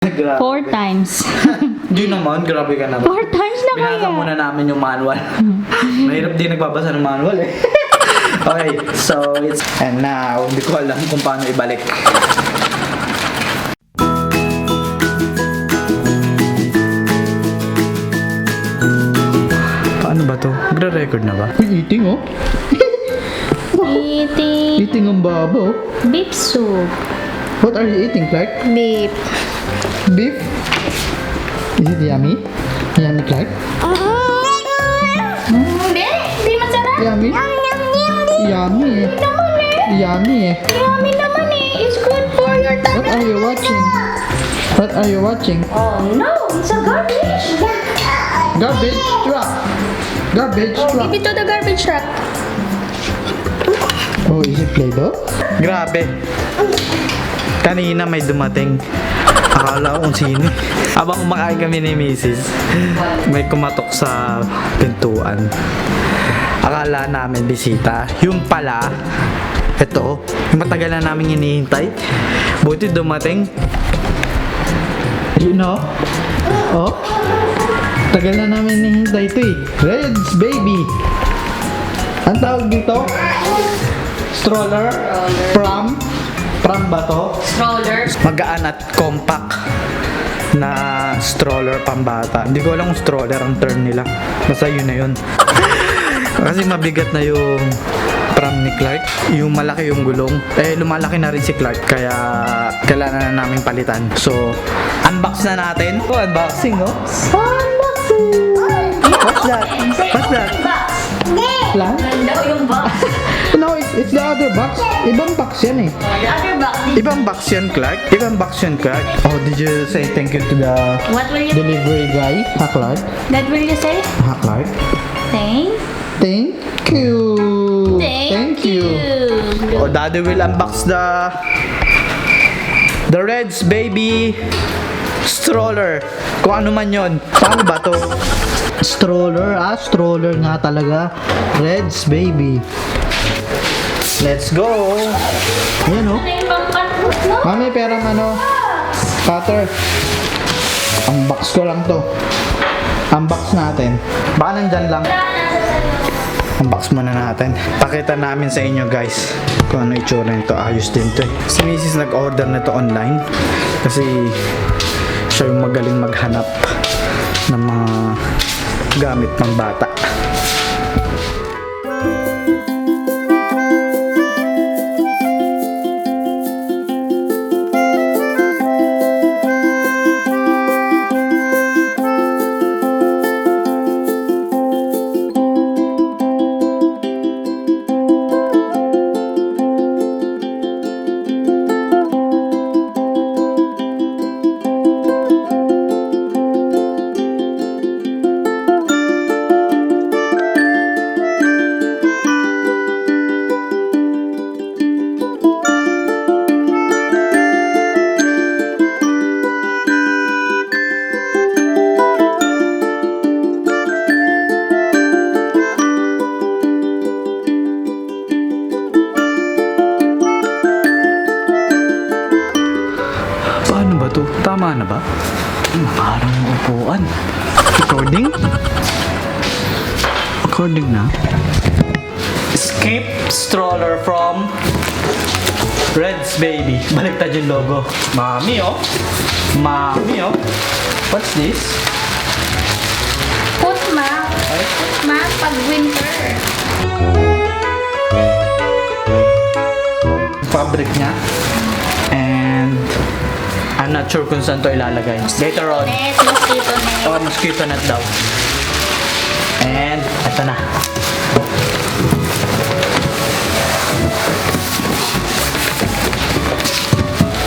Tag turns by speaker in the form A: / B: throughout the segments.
A: Grabe.
B: 4 times.
A: Hindi naman, grabe ka naman.
B: 4 times na
A: Binasa
B: kaya.
A: muna namin yung manual. Mahirap din nagbabasa ng manual eh. Okay, so it's... And now, hindi ko alam kung paano ibalik. Paano ba to? Nagre-record na ba? Eating oh.
B: Eating
A: Eating ang babo.
B: beef soup.
A: What are you eating, Clark?
B: Beef.
A: Beef? Is it yummy? Yummy, Clark?
B: Hindi. Hindi masarap.
A: Yummy? Yummy eh.
B: Naman eh.
A: Yummy eh.
B: Yummy naman eh. It's good for your
A: What
B: tummy.
A: are you watching? What are you watching?
B: Oh no, it's a garbage.
A: Garbage truck. Garbage
B: Oh,
A: truck.
B: give it to the garbage truck.
A: Oh, is it Play-Doh? Grabe. Kanina may dumating. Akala ko kung sino. Habang kumakain kami ni Mrs., may kumatok sa pintuan. Akala namin bisita. Yung pala, ito, yung matagal na namin hinihintay. Buti dumating. You know? Oh? Tagal na namin hinihintay ito eh. Red's baby. Ang tawag dito? Stroller? Pram? Pram ba to?
B: Stroller.
A: Magaan at compact na stroller pambata. Hindi ko alam kung stroller ang term nila. Basta yun na yun. Kasi mabigat na yung pram ni Clark. Yung malaki yung gulong. Eh, lumalaki na rin si Clark. Kaya kailangan na namin palitan. So, unbox na natin. Oh, unboxing, oh. Unboxing! What's that? What's that?
B: Box.
A: Plan?
B: Ganda yung box.
A: No, it's the other box. Ibang box yan eh.
B: The other box.
A: Ibang box yan, Clark. Ibang box yan, Clark. Oh, did you say thank you to the
B: What will you
A: delivery guy? Ha, Clark?
B: That will you say?
A: Ha, Clark?
B: Thank
A: Thank you. Oh, Daddy will unbox the Red's baby stroller. Kung ano man yon. Paano ba to? Stroller? Ah, stroller nga talaga. Red's baby. Let's go. Ayan oh.
B: Ano yung pangkat mo?
A: Mami, perang ano? Cutter. Unbox ko lang to. Unbox natin. Baka nandyan lang. Unbox muna natin. Pakita namin sa inyo guys kung ano itsura nito. Ayos din to eh. Si Mrs. nag-order na to online kasi siya yung magaling maghanap ng mga gamit pang bata. Paano ba to? Tama na ba? Parang upuan. Recording? Recording na? Skip stroller from Red's baby. Baliktad yung logo. Mami oh. Mami oh. What's this?
B: Putma. Putma pag winter.
A: Fabric niya. And I'm not sure kung saan to ilalagay. Later on.
B: Net, mosquito net.
A: Oh, mosquito net daw. And eto na.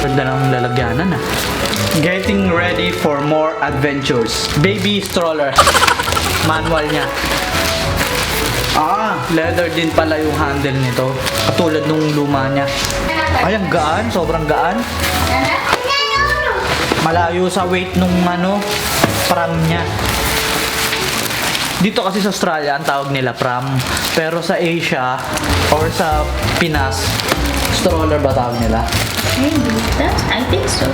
A: Ganda ng lalagyanan ah. Getting ready for more adventures. Baby stroller. Manual niya. Ah, leather din pala yung handle nito. Katulad nung luma niya. Ay, ang gaan. Sobrang gaan. Malayo sa weight nung ano, pram niya. Dito kasi sa Australia, ang tawag nila pram. Pero sa Asia, or sa Pinas, stroller ba tawag nila?
B: Maybe. I think so.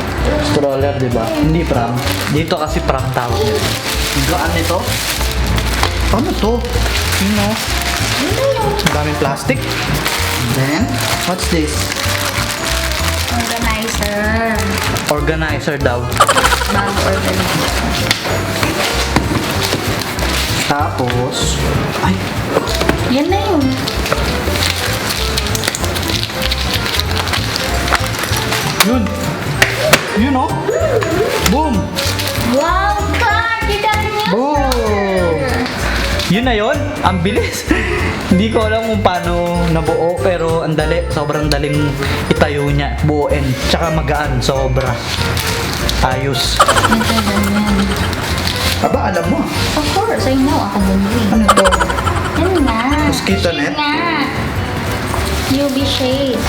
A: Stroller, di ba? Hindi pram. Dito kasi pram tawag nila. Gaan nito? Ano to? You know?
B: Yun na yun.
A: Ang daming plastic. Then, what's this?
B: Organizer.
A: Organizer daw.
B: Bag organizer.
A: Tapos, ay,
B: Yan na yun.
A: yun. Yun oh. Boom.
B: Wow, card! You got a new
A: Boom. Yun na yun. Ang bilis. Hindi ko alam kung paano nabuo pero ang dali. Sobrang daling itayo niya. Buuin. Tsaka magaan. Sobra. Ayos.
B: Nagkaganyan.
A: Aba, alam mo.
B: Of course, I know. Ako din yun.
A: Ano to?
B: Yan nga.
A: Mosquito net?
B: Yan nga. UV shade.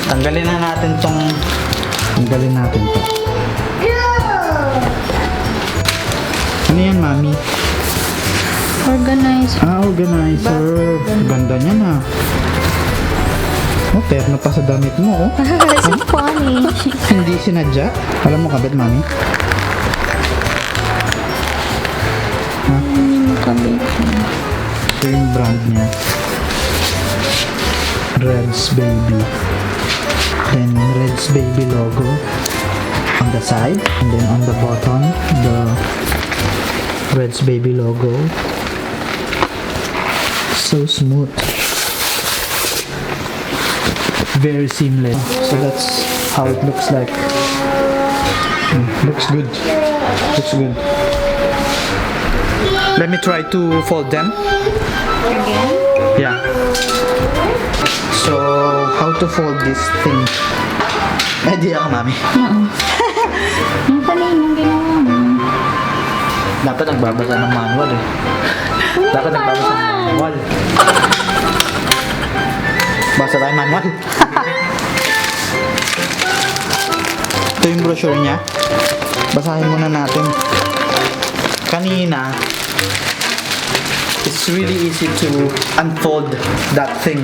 A: Tanggalin na natin tong... Tanggalin natin to. Ano yan, mami?
B: Organizer.
A: Ah, organizer. Ganda niya na. Oh, terno pa sa damit mo, oh.
B: So funny.
A: Hindi sinadya. Alam mo kabit, mami?
B: Hindi mo kabit.
A: Ito yung brand niya. Red's Baby. Then Red's Baby logo on the side, and then on the bottom the Red's Baby logo. So smooth, very seamless. So that's how it looks like. Looks good. Looks good. Let me try to fold them.
B: Again?
A: Yeah. So, how to fold this thing? May idea ka, mami.
B: Yung kanina ginawa mo.
A: Dapat nagbabasa ng manual eh. Dapat nagbabasa ng manual. Basa tayo manual. Ito yung brochure niya. Basahin muna natin. Kanina, it's really easy to unfold that thing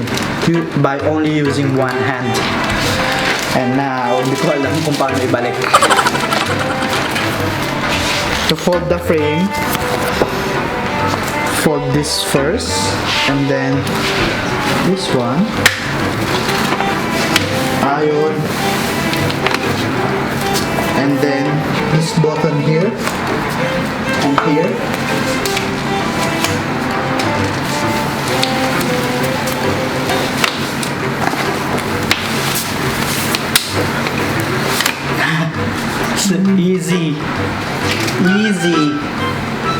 A: by only using one hand. And now, hindi ko alam kung paano ibalik. To fold the frame, fold this first, and then this one. Ayun. And then this button here, and here. Easy. Easy.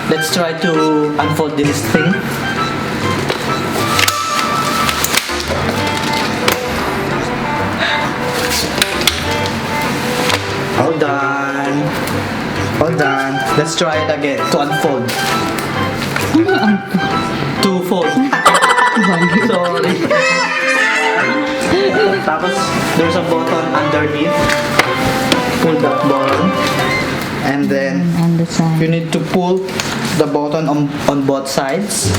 A: Let's try to unfold this thing. Hold on. Hold on. Let's try it again to unfold. To fold. Sorry. Tapos, there's a button underneath. Pull that button. And then,
B: On the side.
A: you need to pull the button on both sides.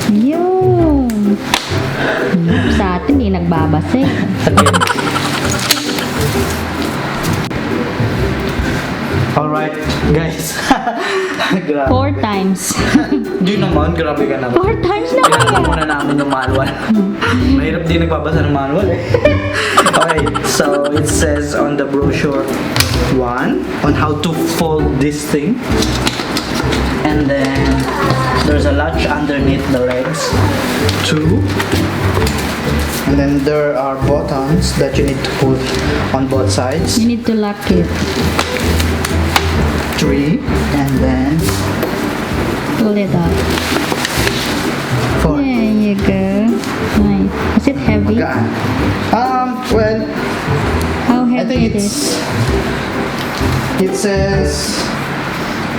B: Yun. Sa atin, di nagbabasa eh.
A: Again. Alright, guys. Grabe.
B: 4 times.
A: Di naman, grabe ka naman.
B: 4 times na
A: Kailangan
B: kaya.
A: muna namin yung manual. Mahirap din nagbabasa ng manual eh. Okay, so it says on the brochure 1 on how to fold this thing. And then there's a latch underneath the legs. 2. And then there are buttons that you need to put on both sides.
B: You need to lock it.
A: 3. And then
B: Pull it up.
A: 4.
B: There you go. Nice. Is it heavy?
A: Magaan. Well,
B: How
A: I
B: heavy
A: think
B: it is?
A: it says,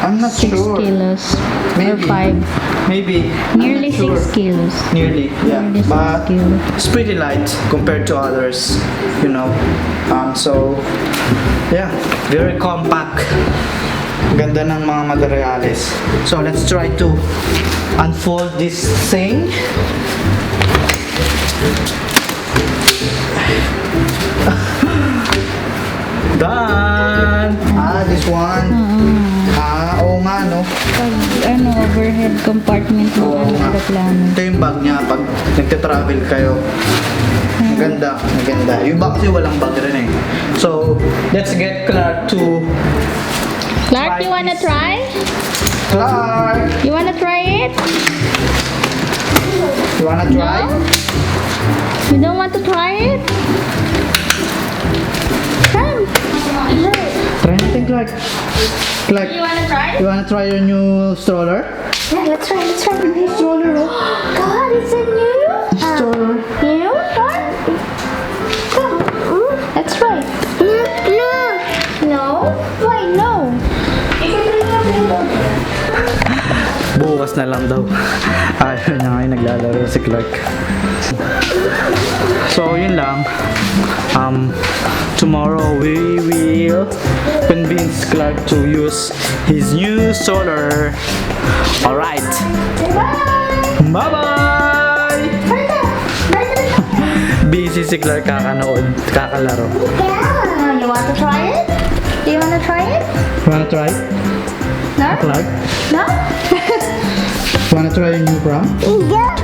A: I'm not
B: 6
A: sure.
B: kilos.
A: Maybe.
B: Or 5.
A: Maybe.
B: Nearly
A: I'm not
B: 6
A: sure.
B: kilos.
A: Nearly, yeah.
B: Nearly 6
A: But
B: kilos.
A: it's pretty light compared to others, you know. So, yeah, very compact. Ganda ng mga materials. So, let's try to unfold this thing. Done! This one. Oo nga, no?
B: Pag overhead compartment ng
A: Oo nga.
B: aeroplano.
A: Ito yung bag niya pag nagte-travel kayo. Maganda, maganda. Yung bag kasi walang bag rin eh. So, let's get Clark to...
B: Clark, you wanna try?
A: Clark!
B: You wanna try it?
A: You wanna try?
B: No? You don't want to try it? Come.
A: Try natin, Clark. Clark,
B: You wanna try?
A: you wanna try your new stroller?
B: Yeah, let's try. Let's try.
A: New stroller, oh.
B: God, it's a new.
A: Stroller.
B: New one? Come. Let's try. No. No? Why no?
A: Bukas na lang daw. Ayaw niya ngayon naglalaro si Clark. So, yun lang. Tomorrow we will convince Clark to use his new stroller. Alright. Bye-bye! Busy si Clark kakanood, kakalaro.
B: You want to try it? Do you want to try it?
A: Wanna try?
B: No?
A: Clark?
B: No?
A: Wanna try your new prom?
B: Yeah.